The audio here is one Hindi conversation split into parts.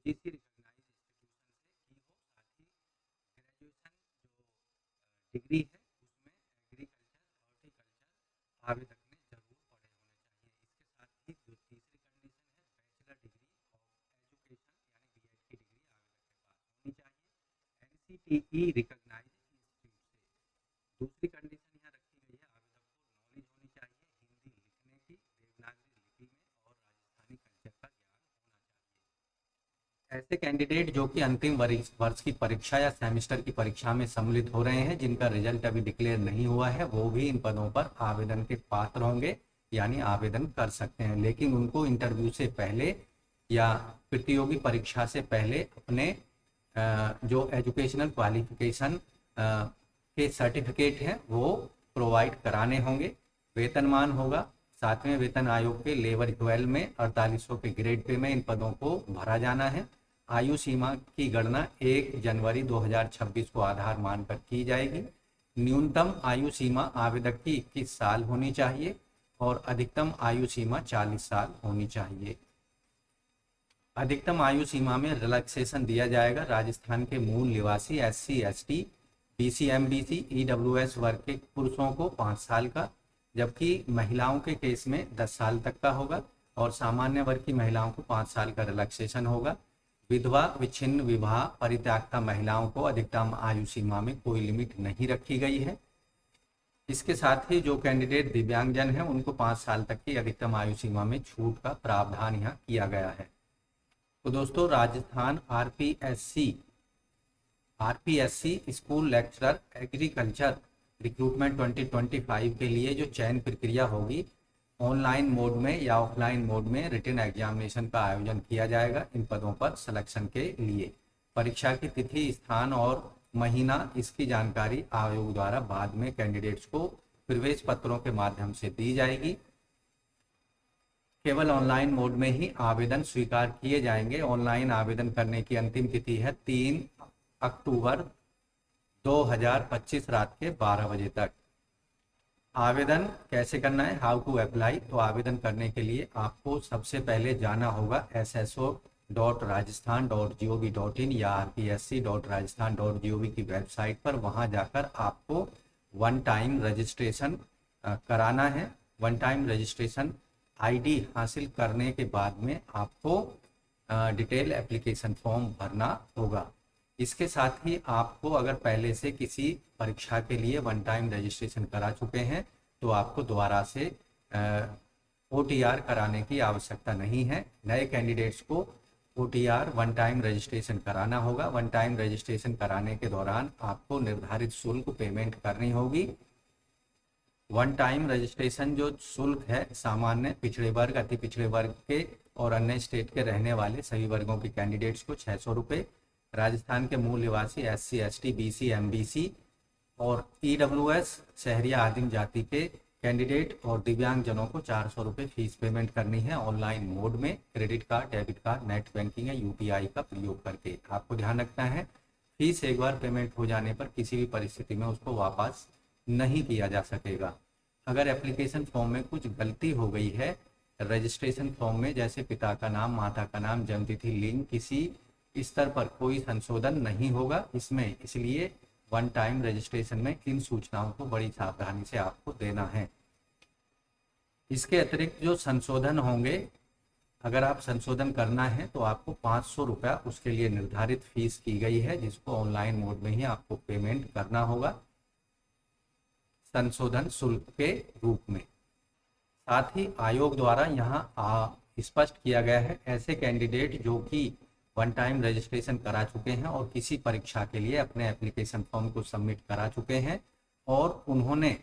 किसी रिकॉग्नाइज्ड इंस्टीट्यूशन से की हो, साथ ही ग्रेजुएशन जो डिग्री है उसमें एग्रीकल्चर, हॉर्टिकल्चर आवेदक ने जरूर पढ़े होने चाहिए। इसके साथ ही जो तीसरी कंडीशन है, बैचलर डिग्री ऑफ एजुकेशन यानी बीएड की डिग्री आवेदक के पास होनी चाहिए एनसीटीई रिकॉग्नाइज्ड इंस्टीट्यूट से। दूसरी कंडीशन यहाँ रखी गई है, आवेदक को नॉलेज होनी चाहिए हिंदी लिखने की, देवनागरी लिपि में, और राजस्थानी कल्चर का ज्ञान होना चाहिए। ऐसे कैंडिडेट जो कि अंतिम वर्ष की परीक्षा या सेमेस्टर की परीक्षा में सम्मिलित हो रहे हैं, जिनका रिजल्ट अभी डिक्लेयर नहीं हुआ है, वो भी इन पदों पर आवेदन के पात्र होंगे, यानी आवेदन कर सकते हैं। लेकिन उनको इंटरव्यू से पहले या प्रतियोगी परीक्षा से पहले अपने जो एजुकेशनल क्वालिफिकेशन के सर्टिफिकेट हैं वो प्रोवाइड कराने होंगे। वेतनमान होगा 7वें वेतन आयोग के लेवल 12 में 4800 के ग्रेड पे में इन पदों को भरा जाना है। आयु सीमा की गणना 1 जनवरी 2026 को आधार मानकर की जाएगी। न्यूनतम आयु सीमा आवेदक की 21 साल होनी चाहिए और अधिकतम आयु सीमा 40 साल होनी चाहिए। अधिकतम आयु सीमा में रिलैक्सेशन दिया जाएगा राजस्थान के मूल निवासी SC ST BC MBC EWS वर्ग के पुरुषों को 5 साल का, जबकि महिलाओं के केस में 10 साल तक का होगा और सामान्य वर्ग की महिलाओं को 5 साल का रिलैक्सेशन होगा। विधवा, विच्छिन्न, विवाह, परित्यक्ता महिलाओं को अधिकतम आयु सीमा में कोई लिमिट नहीं रखी गई है। इसके साथ ही जो कैंडिडेट दिव्यांगजन है उनको 5 साल तक की अधिकतम आयु सीमा में छूट का प्रावधान यहाँ किया गया है। तो दोस्तों, Rajasthan RPSC school lecturer agriculture recruitment 2025 के लिए जो चयन प्रक्रिया होगी, ऑनलाइन मोड में या ऑफलाइन मोड में रिटन एग्जामिनेशन का आयोजन किया जाएगा इन पदों पर सिलेक्शन के लिए। परीक्षा की तिथि, स्थान और महीना इसकी जानकारी आयोग द्वारा बाद में कैंडिडेट्स को प्रवेश पत्रों के माध्यम से दी जाएगी। केवल ऑनलाइन मोड में ही आवेदन स्वीकार किए जाएंगे। ऑनलाइन आवेदन करने की अंतिम तिथि है 3 अक्टूबर 2025 रात के 12 बजे तक। आवेदन कैसे करना है, हाउ टू अप्लाई? तो आवेदन करने के लिए आपको सबसे पहले जाना होगा sso.rajasthan.gov.in या rpsc.rajasthan.gov की वेबसाइट पर। वहां जाकर आपको वन टाइम रजिस्ट्रेशन कराना है। वन टाइम रजिस्ट्रेशन आईडी हासिल करने के बाद में आपको डिटेल एप्लीकेशन फॉर्म भरना होगा। इसके साथ ही आपको अगर पहले से किसी परीक्षा के लिए वन टाइम रजिस्ट्रेशन करा चुके हैं तो आपको दोबारा से OTR कराने की आवश्यकता नहीं है। नए कैंडिडेट्स को OTR वन टाइम रजिस्ट्रेशन कराना होगा। वन टाइम रजिस्ट्रेशन कराने के दौरान आपको निर्धारित शुल्क पेमेंट करनी होगी। वन टाइम रजिस्ट्रेशन जो शुल्क है, सामान्य, पिछड़े वर्ग, अति पिछड़े वर्ग के और अन्य स्टेट के रहने वाले सभी वर्गों के कैंडिडेट्स को 600 रुपये, राजस्थान के मूल निवासी SC ST BC MBC और EWS शहरी आदिम जाति के कैंडिडेट और दिव्यांग जनों को 400 रुपये फीस पेमेंट करनी है ऑनलाइन मोड में, credit card, debit card, net banking या UPI का प्रयोग करके। आपको ध्यान रखना है, फीस एक बार पेमेंट हो जाने पर किसी भी परिस्थिति में उसको वापस नहीं किया जा सकेगा। अगर एप्लीकेशन फॉर्म में कुछ गलती हो गई है रजिस्ट्रेशन फॉर्म में, जैसे पिता का नाम, माता का नाम, जन्मतिथि, लिंग, किसी स्तर पर कोई संशोधन नहीं होगा इसमें। इसलिए वन टाइम रजिस्ट्रेशन में इन सूचनाओं को बड़ी सावधानी से आपको देना है। इसके अतिरिक्त जो संशोधन होंगे, अगर आप संशोधन करना है तो आपको 500 रुपया उसके लिए निर्धारित फीस की गई है, जिसको ऑनलाइन मोड में ही आपको पेमेंट करना होगा संशोधन शुल्क के रूप में। साथ ही आयोग द्वारा यहाँ स्पष्ट किया गया है, ऐसे कैंडिडेट जो कि वन टाइम रजिस्ट्रेशन करा चुके हैं और किसी परीक्षा के लिए अपने एप्लीकेशन फॉर्म को सबमिट करा चुके हैं और उन्होंने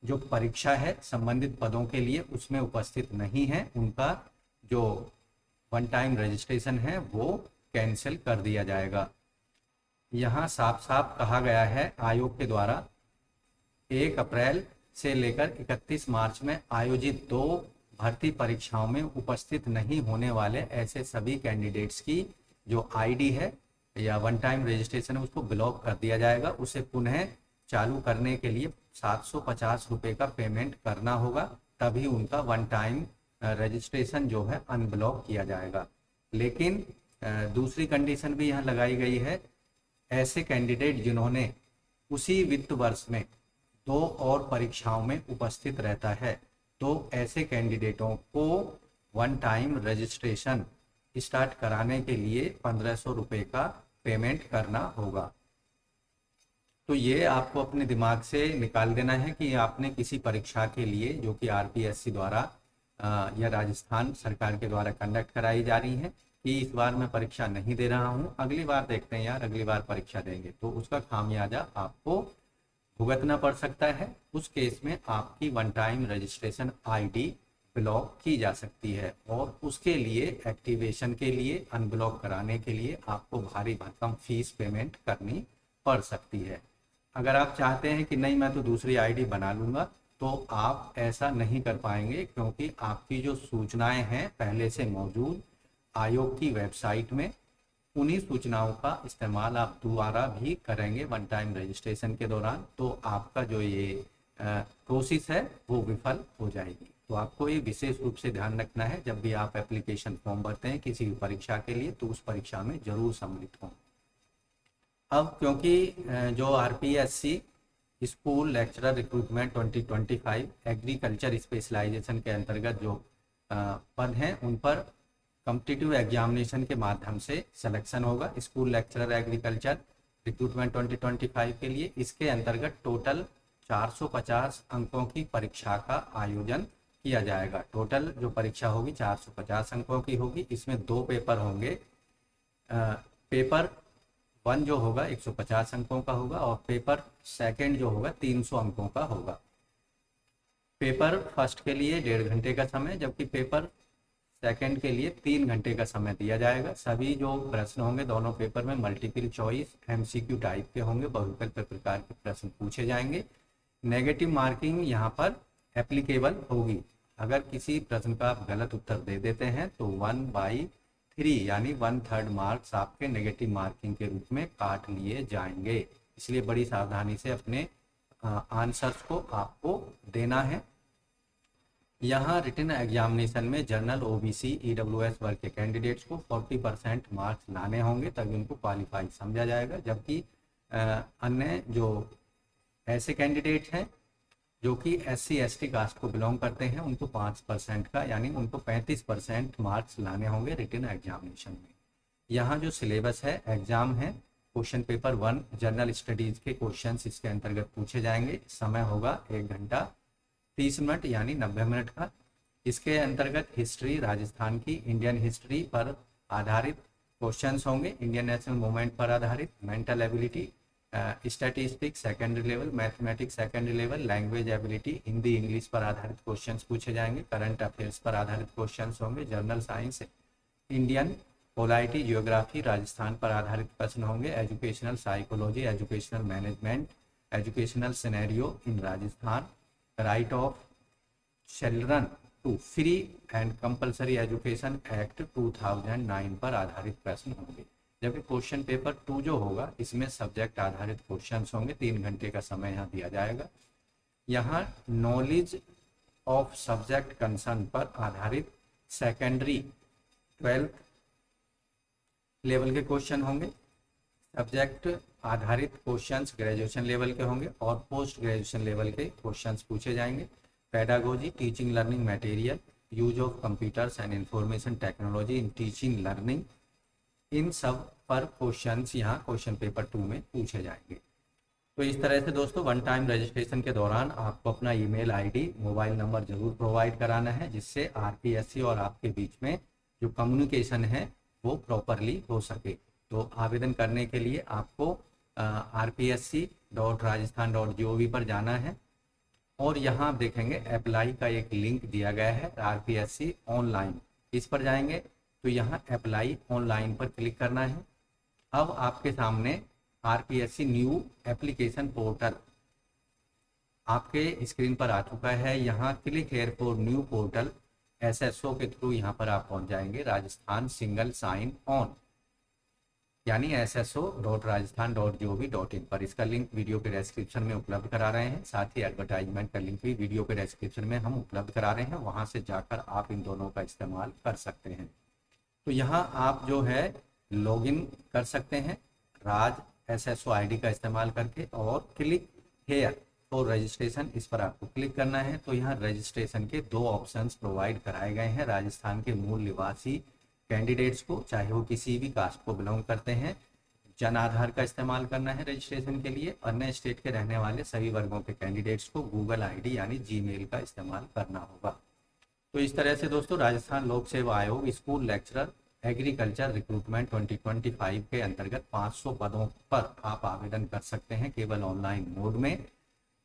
जो परीक्षा है संबंधित पदों के लिए उसमें उपस्थित नहीं है, उनका जो वन टाइम रजिस्ट्रेशन है वो कैंसिल कर दिया जाएगा। यहाँ साफ साफ कहा गया है आयोग के द्वारा 1 अप्रैल से लेकर 31 मार्च में आयोजित 2 भर्ती परीक्षाओं में उपस्थित नहीं होने वाले ऐसे सभी कैंडिडेट्स की जो आईडी है या वन टाइम रजिस्ट्रेशन है उसको ब्लॉक कर दिया जाएगा। उसे पुनः चालू करने के लिए 750 रुपये का पेमेंट करना होगा, तभी उनका वन टाइम रजिस्ट्रेशन जो है अनब्लॉक किया जाएगा। लेकिन दूसरी कंडीशन भी यहाँ लगाई गई है, ऐसे कैंडिडेट जिन्होंने उसी वित्त वर्ष में 2 और परीक्षाओं में उपस्थित रहता है, तो ऐसे कैंडिडेटों को वन टाइम रजिस्ट्रेशन स्टार्ट कराने के लिए 1500 रुपये का पेमेंट करना होगा। तो ये आपको अपने दिमाग से निकाल देना है कि आपने किसी परीक्षा के लिए जो कि आरपीएससी द्वारा या राजस्थान सरकार के द्वारा कंडक्ट कराई जा रही है, कि इस बार मैं परीक्षा नहीं दे रहा हूँ, अगली बार देखते हैं यार, अगली बार परीक्षा देंगे, तो उसका खामियाजा आपको भुगतना पड़ सकता है। उस केस में आपकी one time registration ID block की जा सकती है, और उसके लिए एक्टिवेशन के लिए, अनब्लॉक कराने के लिए आपको भारी भरकम फीस पेमेंट करनी पड़ सकती है। अगर आप चाहते हैं कि नहीं मैं तो दूसरी आईडी बना लूँगा, तो आप ऐसा नहीं कर पाएंगे, क्योंकि आपकी जो सूचनाएं हैं पहले से मौजूद आयोग की वेबसाइट में, उन्हीं सूचनाओं का इस्तेमाल आप दोबारा भी करेंगे वन टाइम रजिस्ट्रेशन के दौरान, तो आपका जो ये प्रोसेस है वो विफल हो जाएगी। तो आपको ये विशेष रूप से ध्यान रखना है, जब भी आप एप्लीकेशन फॉर्म भरते हैं किसी भी परीक्षा के लिए, तो उस परीक्षा में जरूर सम्मिलित हों। अब क्योंकि जो RPSC school lecturer recruitment 2025 agriculture specialization के अंतर्गत जो पद हैं, उन पर कॉम्पिटिटिव एग्जामिनेशन के माध्यम से सिलेक्शन होगा स्कूल लेक्चरर एग्रीकल्चर रिक्रूटमेंट 2025 के लिए। इसके अंतर्गत टोटल 450 अंकों की परीक्षा का आयोजन किया जाएगा। टोटल जो परीक्षा होगी 450 अंकों की होगी। इसमें 2 पेपर होंगे। पेपर 1 जो होगा 150 अंकों का होगा, और पेपर 2 जो होगा 300 अंकों का होगा। पेपर फर्स्ट के लिए 1.5 घंटे का समय, जबकि पेपर 2 के लिए 3 घंटे का समय दिया जाएगा। सभी जो प्रश्न होंगे दोनों पेपर में मल्टीपल चॉइस एमसीक्यू टाइप के होंगे, बहुविकल्प प्रकार के प्रश्न पूछे जाएंगे। नेगेटिव मार्किंग यहाँ पर एप्लीकेबल होगी। अगर किसी प्रश्न का आप गलत उत्तर दे देते हैं तो 1/3 यानी 1/3 मार्क्स आपके नेगेटिव मार्किंग के रूप में काट लिए जाएंगे। इसलिए बड़ी सावधानी से अपने आंसर्स को आपको देना है। यहाँ रिटन एग्जामिनेशन में जनरल, ओबीसी, ईडब्ल्यूएस वर्ग के कैंडिडेट्स को 40% मार्क्स लाने होंगे, तभी उनको क्वालिफाई समझा जाएगा। जबकि अन्य जो ऐसे कैंडिडेट हैं जो कि SC ST कास्ट को बिलोंग करते हैं, उनको 5% का यानी उनको 35% मार्क्स लाने होंगे रिटन एग्जामिनेशन में। यहाँ जो सिलेबस है, एग्जाम है, क्वेश्चन पेपर 1 जनरल स्टडीज के क्वेश्चंस इसके अंतर्गत पूछे जाएंगे। समय होगा 1 घंटा 30 मिनट यानी 90 मिनट का। इसके अंतर्गत हिस्ट्री, राजस्थान की इंडियन हिस्ट्री पर आधारित क्वेश्चंस होंगे, इंडियन नेशनल मूवमेंट पर आधारित, mental ability, statistics secondary level, mathematics secondary level, language ability, Hindi English पर आधारित क्वेश्चंस पूछे जाएंगे। करंट अफेयर्स पर आधारित क्वेश्चंस होंगे। General science, Indian polity, geography, Rajasthan पर आधारित प्रश्न होंगे। Educational psychology, educational management, educational scenario in Rajasthan, right of children to free and compulsory education act 2009 पर आधारित प्रश्न होंगे। जबकि क्वेश्चन पेपर 2 जो होगा इसमें सब्जेक्ट आधारित क्वेश्चंस होंगे। 3 घंटे का समय यहाँ दिया जाएगा। यहाँ नॉलेज ऑफ सब्जेक्ट कंसर्न पर आधारित सेकेंडरी 12th लेवल के क्वेश्चन होंगे। सब्जेक्ट आधारित क्वेश्चंस ग्रेजुएशन लेवल के होंगे और पोस्ट ग्रेजुएशन लेवल के क्वेश्चंस पूछे जाएंगे। Pedagogy, teaching learning material, use of computers and information technology in teaching learning, इन सब पर क्वेश्चंस यहाँ क्वेश्चन पेपर 2 में पूछे जाएंगे। तो इस तरह से दोस्तों वन टाइम रजिस्ट्रेशन के दौरान आपको अपना ईमेल आईडी, मोबाइल नंबर जरूर प्रोवाइड कराना है, जिससे आरपीएससी और आपके बीच में जो कम्युनिकेशन है वो प्रॉपरली हो सके। तो आवेदन करने के लिए आपको rpsc.rajasthan.gov पर जाना है, और यहाँ आप देखेंगे अप्लाई का एक लिंक दिया गया है आरपीएससी ऑनलाइन। इस पर जाएंगे तो यहाँ अप्लाई ऑनलाइन पर क्लिक करना है। अब आपके सामने आरपीएससी न्यू एप्लीकेशन पोर्टल आपके स्क्रीन पर आ चुका है। यहाँ click here for new portal SSO के थ्रू यहाँ पर आप पहुँच जाएंगे राजस्थान सिंगल साइन ऑन यानी sso.rajasthan.gov.in पर। इसका लिंक वीडियो के डिस्क्रिप्शन में उपलब्ध करा रहे हैं। साथ ही एडवर्टाइजमेंट का लिंक भी वीडियो के डिस्क्रिप्शन में हम उपलब्ध करा रहे हैं, वहां से जाकर आप इन दोनों का इस्तेमाल कर सकते हैं। तो यहाँ आप जो है लॉगिन कर सकते हैं राज SSO ID का इस्तेमाल करके, और क्लिक हेयर फॉर रजिस्ट्रेशन, इस पर आपको क्लिक करना है। तो यहाँ रजिस्ट्रेशन के 2 ऑप्शंस प्रोवाइड कराए गए हैं राजस्थान के मूल निवासी कैंडिडेट्स को, चाहे वो किसी भी कास्ट को बिलोंग करते हैं। जन आधार का इस्तेमाल करना है रजिस्ट्रेशन के लिए। अन्य स्टेट के रहने वाले सभी वर्गों के कैंडिडेट्स को गूगल ID यानी जीमेल का इस्तेमाल करना होगा। तो इस तरह से दोस्तों राजस्थान लोक सेवा आयोग स्कूल लेक्चरर एग्रीकल्चर रिक्रूटमेंट 2025 के अंतर्गत 500 पदों पर आप आवेदन कर सकते हैं केवल ऑनलाइन मोड में।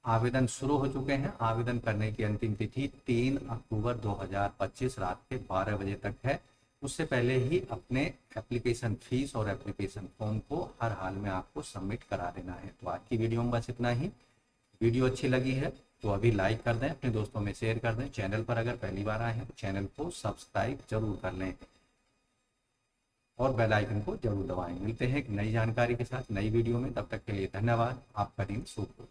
आवेदन शुरू हो चुके हैं। आवेदन करने की अंतिम तिथि 3 अक्टूबर 2025 रात के 12 बजे तक है। उससे पहले ही अपने एप्लीकेशन फीस और एप्लीकेशन फॉर्म को हर हाल में आपको सबमिट करा देना है। तो आज की वीडियो में बस इतना ही। वीडियो अच्छी लगी है तो अभी लाइक कर दें, अपने दोस्तों में शेयर कर दें। चैनल पर अगर पहली बार आए हैं तो चैनल को सब्सक्राइब जरूर कर लें और बेल आइकन को जरूर दबाएं। मिलते हैं एक नई जानकारी के साथ नई वीडियो में, तब तक के लिए धन्यवाद। आपका दिन शुभ हो।